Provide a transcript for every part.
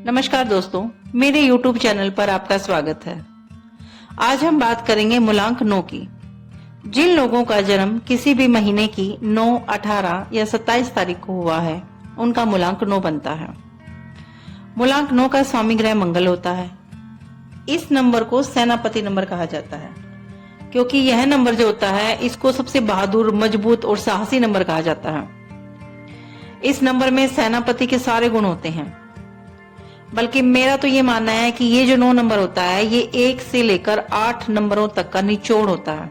नमस्कार दोस्तों, मेरे YouTube चैनल पर आपका स्वागत है। आज हम बात करेंगे मूलांक 9 की। जिन लोगों का जन्म किसी भी महीने की 9, 18 या 27 तारीख को हुआ है, उनका मूलांक 9 बनता है। मूलांक 9 का स्वामी ग्रह मंगल होता है। इस नंबर को सेनापति नंबर कहा जाता है, क्योंकि यह नंबर जो होता है, इसको सबसे बहादुर, मजबूत और साहसी नंबर कहा जाता है। इस नंबर में सेनापति के सारे गुण होते हैं। बल्कि मेरा तो ये मानना है कि ये जो 9 नंबर होता है, ये 1 से लेकर 8 नंबरों तक का निचोड़ होता है।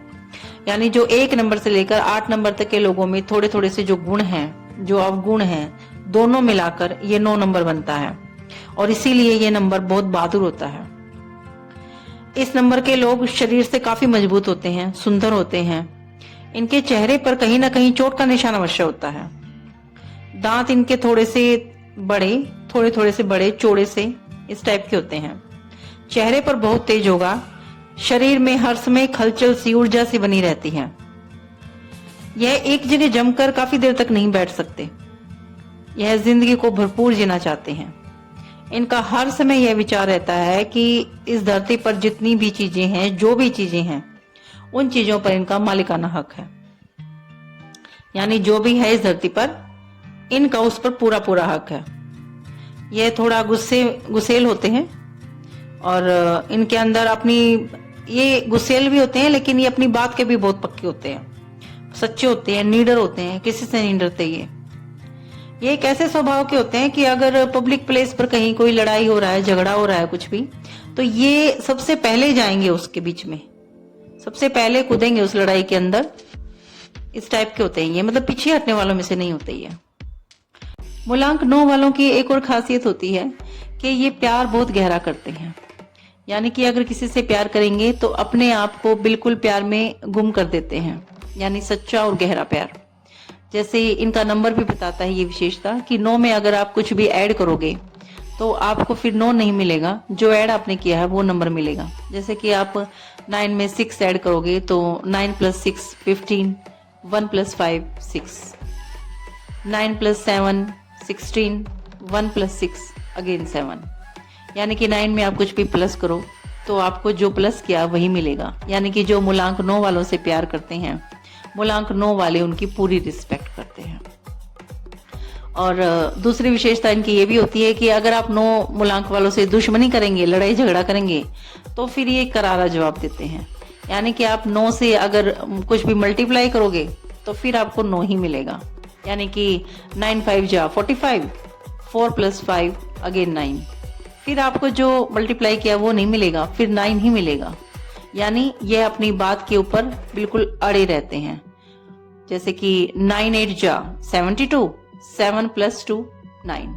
यानी जो 1 नंबर से लेकर 8 नंबर तक के लोगों में थोड़े थोड़े से जो गुण हैं, जो अवगुण हैं, दोनों मिलाकर ये 9 नंबर बनता है। और इसीलिए ये नंबर बहुत बहादुर होता है। इस नंबर के लोग शरीर से काफी मजबूत होते हैं, सुंदर होते हैं। इनके चेहरे पर कहीं ना कहीं चोट का निशान अवश्य होता है। दांत इनके थोड़े थोड़े से बड़े, चौड़े से, इस टाइप के होते हैं। चेहरे पर बहुत तेज होगा। शरीर में हर समय खलचल सी, ऊर्जा सी बनी रहती है। यह एक जगह जमकर काफी देर तक नहीं बैठ सकते। यह जिंदगी को भरपूर जीना चाहते हैं। इनका हर समय यह विचार रहता है कि इस धरती पर जितनी भी चीजें हैं, जो भी चीजें हैं, उन चीजों पर इनका मालिकाना हक है। यानी जो भी है इस धरती पर, इनका उस पर पूरा पूरा हक है। ये थोड़ा गुस्सेल होते हैं और इनके अंदर ये गुस्सेल भी होते हैं, लेकिन ये अपनी बात के भी बहुत पक्के होते हैं, सच्चे होते हैं, नीडर होते हैं, किसी से नहीं डरते। ये एक ऐसे स्वभाव के होते हैं कि अगर पब्लिक प्लेस पर कहीं कोई लड़ाई हो रहा है, झगड़ा हो रहा है, कुछ भी, तो ये सबसे पहले जाएंगे उसके बीच में, सबसे पहले कूदेंगे उस लड़ाई के अंदर। इस टाइप के होते हैं ये, मतलब पीछे हटने वालों में से नहीं होते ये। मूलांक 9 वालों की एक और खासियत होती है कि ये प्यार बहुत गहरा करते हैं। यानी कि अगर किसी से प्यार करेंगे तो अपने आप को बिल्कुल प्यार में गुम कर देते हैं। यानी सच्चा और गहरा प्यार। जैसे इनका नंबर भी बताता है ये विशेषता कि 9 में अगर आप कुछ भी ऐड करोगे तो आपको फिर 9 नहीं मिलेगा, जो ऐड आपने किया है वो नंबर मिलेगा। जैसे कि आप 9 में 6 ऐड करोगे तो 9 + 6 15, 1 + 5 6, 9 + 7 16, 1 + 6 अगेन 7। यानी कि 9 में आप कुछ भी प्लस करो तो आपको जो प्लस किया वही मिलेगा। यानी कि जो मूलांक 9 वालों से प्यार करते हैं, मूलांक 9 वाले उनकी पूरी रिस्पेक्ट करते हैं। और दूसरी विशेषता इनकी ये भी होती है कि अगर आप 9 मूलांक वालों से दुश्मनी करेंगे, लड़ाई झगड़ा करेंगे, तो फिर ये करारा जवाब देते हैं। यानी कि आप 9 से अगर कुछ भी मल्टीप्लाई करोगे तो फिर आपको 9 ही मिलेगा। यानी कि 9 × 5 = 45, 4 + 5 अगेन 9। फिर आपको जो मल्टीप्लाई किया वो नहीं मिलेगा, फिर 9 ही मिलेगा। यानी ये अपनी बात के ऊपर बिल्कुल अड़े रहते हैं। जैसे कि 9 × 8 = 72, 7 + 2 9।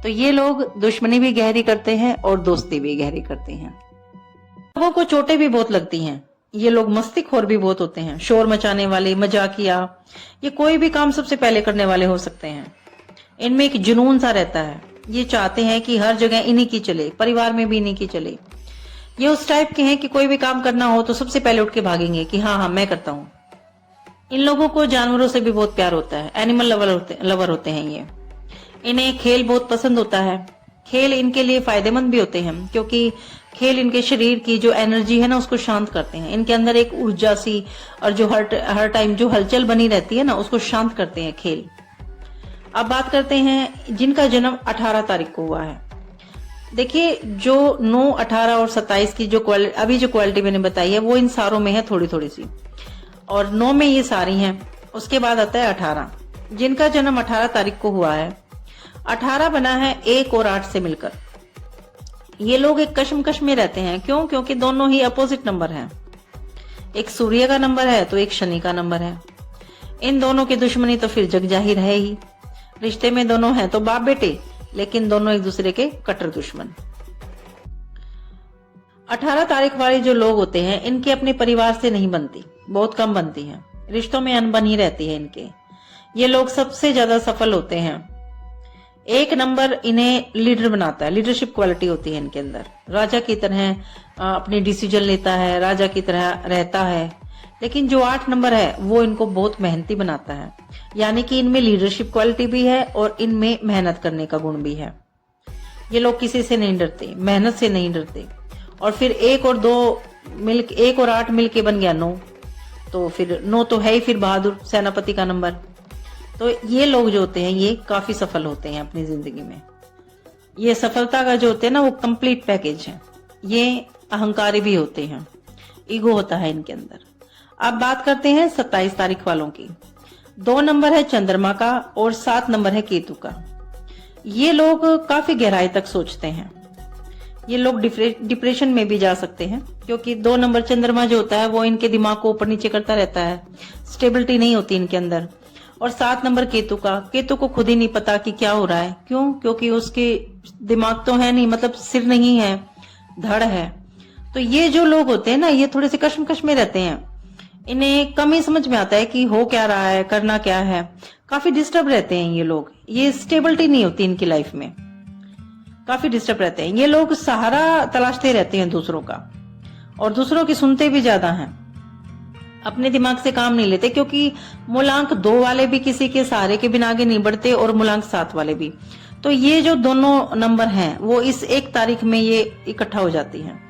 तो ये लोग दुश्मनी भी गहरी करते हैं और दोस्ती भी गहरी करते हैं। लोगों को चोटें भी बहुत लगती हैं। ये लोग मस्तीखोर भी बहुत होते हैं, शोर मचाने वाले, मजाकिया। ये कोई भी काम सबसे पहले करने वाले हो सकते हैं। इनमें एक जुनून सा रहता है। ये चाहते हैं कि हर जगह इन्हीं की चले, परिवार में भी इन्हीं की चले। ये उस टाइप के हैं कि कोई भी काम करना हो तो सबसे पहले उठ के भागेंगे कि हाँ मैं करता हूँ। इन लोगों को जानवरों से भी बहुत प्यार होता है। एनिमल लवर होते हैं ये। इन्हें खेल बहुत पसंद होता है। खेल इनके लिए फायदेमंद भी होते हैं, क्योंकि खेल इनके शरीर की जो एनर्जी है ना, उसको शांत करते हैं। इनके अंदर एक ऊर्जा सी, और जो हर टाइम जो हलचल बनी रहती है ना, उसको शांत करते हैं खेल। अब बात करते हैं जिनका जन्म 18 तारीख को हुआ है। देखिए, जो 9, 18 और 27 की जो क्वालिटी मैंने बताई है, वो इन सारों में है थोड़ी थोड़ी सी। और 9 में ये सारी हैं। उसके बाद आता है 18। जिनका जन्म 18 तारीख को हुआ है, 18 बना है 1 और 8 से मिलकर। ये लोग एक कश्मकश में रहते हैं। क्यों? क्योंकि दोनों ही अपोजिट नंबर हैं। एक सूर्य का नंबर है तो एक शनि का नंबर है। इन दोनों की दुश्मनी तो फिर जग जाहिर है ही। रिश्ते में दोनों हैं तो बाप बेटे, लेकिन दोनों एक दूसरे के कट्टर दुश्मन। 18 तारीख वाले जो लोग होते हैं, इनकी अपने परिवार से नहीं बनती, बहुत कम बनती है। रिश्तों में अनबन ही रहती है इनके। ये लोग सबसे ज्यादा सफल होते हैं। एक नंबर इन्हें लीडर बनाता है। लीडरशिप क्वालिटी होती है इनके अंदर। राजा की तरह अपने डिसीजन लेता है, राजा की तरह रहता है। लेकिन जो 8 नंबर है वो इनको बहुत मेहनती बनाता है। यानी कि इनमें लीडरशिप क्वालिटी भी है और इनमें मेहनत करने का गुण भी है। ये लोग किसी से नहीं डरते, मेहनत से नहीं डरते। और फिर 1 और 8 मिलके बन गया 9, तो फिर 9 तो है ही फिर बहादुर सेनापति का नंबर। तो ये लोग जो होते हैं ये काफी सफल होते हैं अपनी जिंदगी में। ये सफलता का जो होते हैं ना वो कंप्लीट पैकेज है। ये अहंकारी भी होते हैं, ईगो होता है इनके अंदर। अब बात करते हैं 27 तारीख वालों की। 2 नंबर है चंद्रमा का और 7 नंबर है केतु का। ये लोग काफी गहराई तक सोचते हैं। ये लोग डिप्रेशन में भी जा सकते हैं, क्योंकि 2 नंबर चंद्रमा जो होता है वो इनके दिमाग को ऊपर नीचे करता रहता है, स्टेबिलिटी नहीं होती इनके अंदर। और 7 नंबर केतु का, केतु को खुद ही नहीं पता कि क्या हो रहा है। क्यों? क्योंकि उसके दिमाग तो है नहीं, मतलब सिर नहीं है, धड़ है। तो ये जो लोग होते हैं ना ये थोड़े से कश्मकश में रहते हैं। इन्हें कम ही समझ में आता है कि हो क्या रहा है, करना क्या है। काफी डिस्टर्ब रहते हैं ये लोग। ये स्टेबिलिटी नहीं होती इनकी लाइफ में, काफी डिस्टर्ब रहते हैं। ये लोग सहारा तलाशते रहते हैं दूसरों का, और दूसरों की सुनते भी ज्यादा हैं, अपने दिमाग से काम नहीं लेते। क्योंकि मूलांक 2 वाले भी किसी के सहारे के बिना आगे नहीं बढ़ते, और मूलांक 7 वाले भी। तो ये जो दोनों नंबर हैं वो इस 1 तारीख में ये इकट्ठा हो जाती हैं।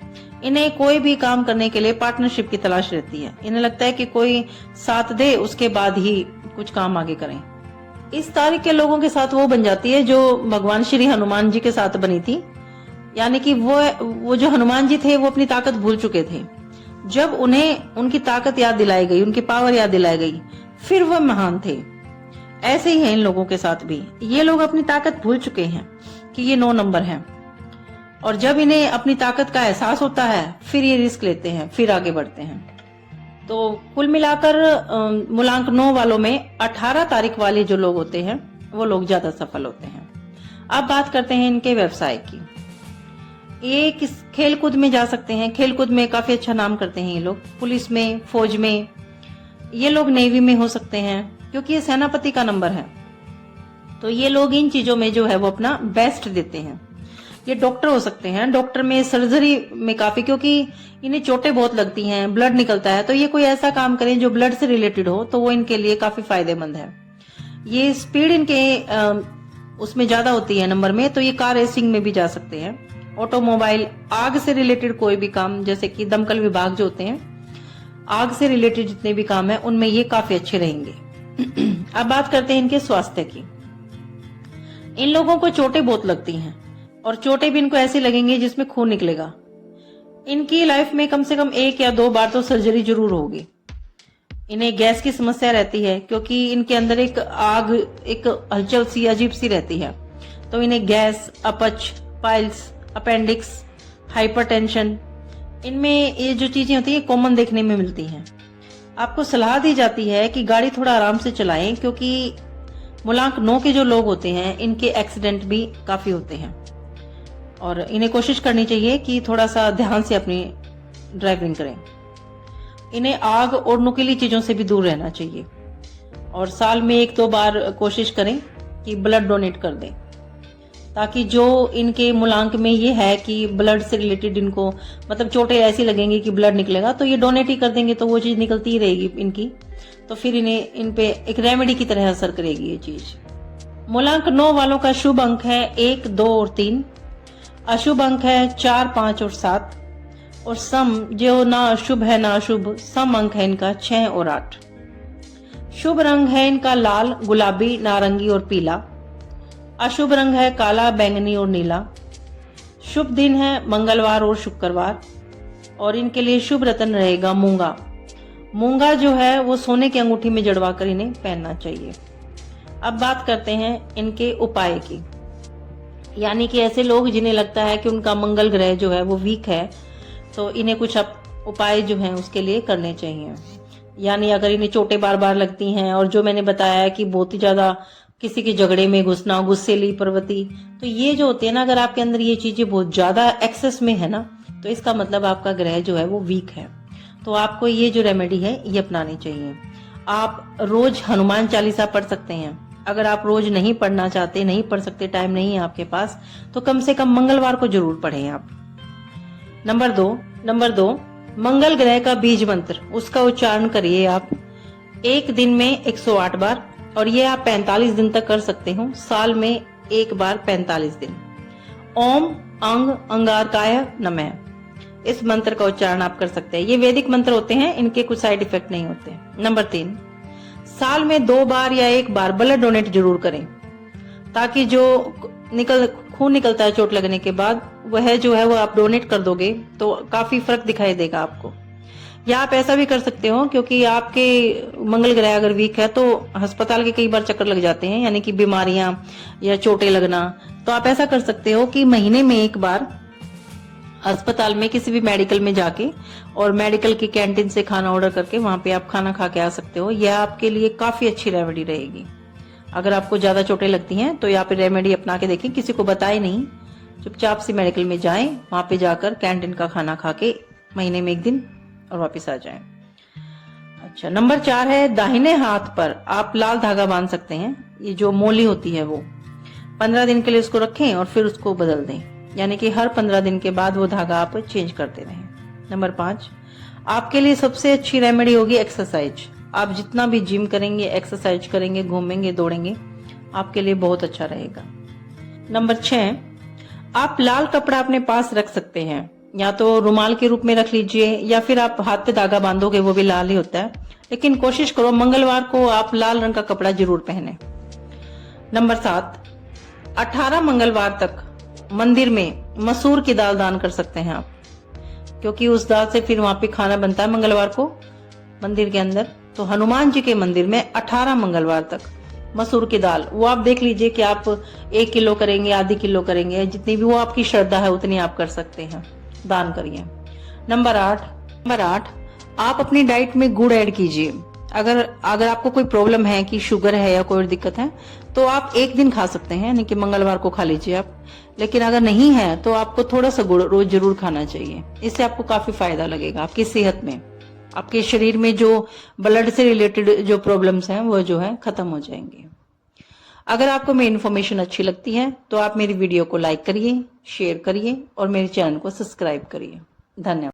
इन्हें कोई भी काम करने के लिए पार्टनरशिप की तलाश रहती है। इन्हें लगता है कि कोई साथ दे, उसके बाद ही कुछ काम आगे करें। इस तारीख के लोगों के साथ वो बन जाती है जो भगवान श्री हनुमान जी के साथ बनी थी। यानी कि वो जो हनुमान जी थे वो अपनी ताकत भूल चुके थे। जब उन्हें उनकी ताकत याद दिलाई गई, उनकी पावर याद दिलाई गई, फिर वह महान थे। ऐसे ही है इन लोगों के साथ भी। ये लोग अपनी ताकत भूल चुके हैं कि ये 9 नंबर है, और जब इन्हें अपनी ताकत का एहसास होता है फिर ये रिस्क लेते हैं, फिर आगे बढ़ते हैं। तो कुल मिलाकर मूलांक 9 वालों में 18 तारीख वाले जो लोग होते हैं वो लोग ज्यादा सफल होते हैं। अब बात करते हैं इनके व्यवसाय की। ये किस खेल कूद में जा सकते हैं, खेल कूद में काफी अच्छा नाम करते हैं ये लोग। पुलिस में, फौज में, ये लोग नेवी में हो सकते हैं, क्योंकि ये सेनापति का नंबर है। तो ये लोग इन चीजों में जो है वो अपना बेस्ट देते हैं। ये डॉक्टर हो सकते हैं, डॉक्टर में, सर्जरी में काफी, क्योंकि इन्हें चोटें बहुत लगती हैं, ब्लड निकलता है। तो ये कोई ऐसा काम करें जो ब्लड से रिलेटेड हो तो वो इनके लिए काफी फायदेमंद है। ये स्पीड इनके उसमें ज्यादा होती है नंबर में, तो ये कार रेसिंग में भी जा सकते हैं। ऑटोमोबाइल, आग से रिलेटेड कोई भी काम, जैसे कि दमकल विभाग जो होते हैं, आग से रिलेटेड जितने भी काम है उनमें ये काफी अच्छे रहेंगे। अब बात करते हैं इनके स्वास्थ्य की। इन लोगों को चोटें बहुत लगती हैं, और चोटें भी इनको ऐसी लगेंगी जिसमें खून निकलेगा। इनकी लाइफ में कम से कम 1 या 2 बार तो सर्जरी जरूर होगी। इन्हें गैस की समस्या रहती है, क्योंकि इनके अंदर एक आग, एक हलचल सी अजीब सी रहती है। तो इन्हें गैस, अपच, पाइल्स, अपेंडिक्स, हाइपरटेंशन, इनमें ये जो चीजें होती है कॉमन देखने में मिलती हैं। आपको सलाह दी जाती है कि गाड़ी थोड़ा आराम से चलाएं, क्योंकि मूलांक 9 के जो लोग होते हैं इनके एक्सीडेंट भी काफी होते हैं, और इन्हें कोशिश करनी चाहिए कि थोड़ा सा ध्यान से अपनी ड्राइविंग करें। इन्हें आग और नुकीली चीजों से भी दूर रहना चाहिए, और साल में 1-2 बार कोशिश करें कि ब्लड डोनेट कर दें, ताकि जो इनके मूलांक में ये है कि ब्लड से रिलेटेड इनको मतलब चोटें ऐसी लगेंगी कि ब्लड निकलेगा, तो ये डोनेट ही कर देंगे तो वो चीज निकलती ही रहेगी इनकी। तो फिर इन्हें इन पे एक रेमेडी की तरह असर करेगी ये चीज। मूलांक 9 वालों का शुभ अंक है 1, 2 और 3। अशुभ अंक है 4, 5 और 7। और सम जो ना अशुभ है ना अशुभ, सम अंक है इनका 6 और 8। शुभ रंग है इनका लाल, गुलाबी, नारंगी और पीला। अशुभ रंग है काला, बैंगनी और नीला। शुभ दिन है मंगलवार और शुक्रवार, और इनके लिए शुभ रत्न रहेगा मूंगा। मूंगा जो है वो सोने की अंगूठी में जड़वा कर इन्हें पहनना चाहिए। अब बात करते हैं इनके उपाय की। यानी कि ऐसे लोग जिन्हें लगता है कि उनका मंगल ग्रह जो है वो वीक है, तो इन्हें कुछ उपाय जो हैं उसके लिए करने चाहिए। यानी अगर इन्हें चोटें बार बार लगती हैं, और जो मैंने बताया है कि बहुत ही ज्यादा किसी के झगड़े में घुसना, गुस्सेली प्रवृत्ति, तो ये जो होती है ना, अगर आपके अंदर ये चीजें बहुत ज्यादा एक्सेस में है ना, तो इसका मतलब आपका ग्रह जो है वो वीक है। तो आपको ये जो रेमेडी है ये अपनानी चाहिए। आप रोज हनुमान चालीसा पढ़ सकते हैं। अगर आप रोज नहीं पढ़ना चाहते, नहीं पढ़ सकते, टाइम नहीं है आपके पास, तो कम से कम मंगलवार को जरूर पढ़ें आप। नंबर दो, मंगल ग्रह का बीज मंत्र, उसका उच्चारण करिए आप एक दिन में 108 बार, और ये आप 45 दिन तक कर सकते हो, साल में 1 बार 45 दिन। ओम अंग अंगारकाय नमः। इस मंत्र का उच्चारण आप कर सकते हैं। ये वैदिक मंत्र होते हैं, इनके कुछ साइड इफेक्ट नहीं होते। नंबर 3, साल में 2 बार या 1 बार ब्लड डोनेट जरूर करें, ताकि जो खून निकलता है चोट लगने के बाद, वह जो है वो आप डोनेट कर दोगे तो काफी फर्क दिखाई देगा आपको। या आप ऐसा भी कर सकते हो, क्योंकि आपके मंगल ग्रह अगर वीक है तो अस्पताल के कई बार चक्कर लग जाते हैं, यानी कि बीमारियां या चोटें लगना। तो आप ऐसा कर सकते हो कि महीने में 1 बार अस्पताल में किसी भी मेडिकल में जाके और मेडिकल की कैंटीन से खाना ऑर्डर करके वहां पे आप खाना खा के आ सकते हो। यह आपके लिए काफी अच्छी रेमेडी रहेगी। अगर आपको ज्यादा चोटें लगती हैं तो यहाँ पे रेमेडी अपना के देखें, किसी को बताए नहीं, चुपचाप से मेडिकल में जाएं, वहां पे जाकर कैंटीन का खाना खा के महीने में 1 दिन और वापस आ जाएं। अच्छा, नंबर 4 है दाहिने हाथ पर आप लाल धागा बांध सकते हैं। ये जो मोली होती है वो 15 दिन के लिए उसको रखें और फिर उसको बदल दें, यानी कि हर 15 दिन के बाद वो धागा आप चेंज करते रहें। नंबर 5, आपके लिए सबसे अच्छी रेमेडी होगी एक्सरसाइज। आप जितना भी जिम करेंगे, एक्सरसाइज करेंगे, घूमेंगे, दौड़ेंगे, आपके लिए बहुत अच्छा रहेगा। नंबर 6, आप लाल कपड़ा अपने पास रख सकते हैं, या तो रुमाल के रूप में रख लीजिए या फिर आप हाथ पे धागा बांधोगे वो भी लाल ही होता है, लेकिन कोशिश करो मंगलवार को आप लाल रंग का कपड़ा जरूर पहने। नंबर 7, 18 मंगलवार तक मंदिर में मसूर की दाल दान कर सकते हैं आप, क्योंकि उस दाल से फिर वहां पे खाना बनता है मंगलवार को मंदिर के अंदर। तो हनुमान जी के मंदिर में 18 मंगलवार तक मसूर की दाल, वो आप देख लीजिए कि आप 1 किलो करेंगे, आधी किलो करेंगे, जितनी भी वो आपकी श्रद्धा है उतनी आप कर सकते हैं, दान करिए। नंबर 8, आप अपनी डाइट में गुड़ ऐड कीजिए। अगर आपको कोई प्रॉब्लम है कि शुगर है या कोई दिक्कत है तो आप 1 दिन खा सकते हैं, यानी कि मंगलवार को खा लीजिए आप। लेकिन अगर नहीं है तो आपको थोड़ा सा गुड़ रोज जरूर खाना चाहिए। इससे आपको काफी फायदा लगेगा आपकी सेहत में, आपके शरीर में जो ब्लड से रिलेटेड जो प्रॉब्लम्स हैं वो जो है खत्म हो जाएंगे। अगर आपको मेरी इन्फॉर्मेशन अच्छी लगती है तो आप मेरी वीडियो को लाइक करिए, शेयर करिए और मेरे चैनल को सब्सक्राइब करिए। धन्यवाद।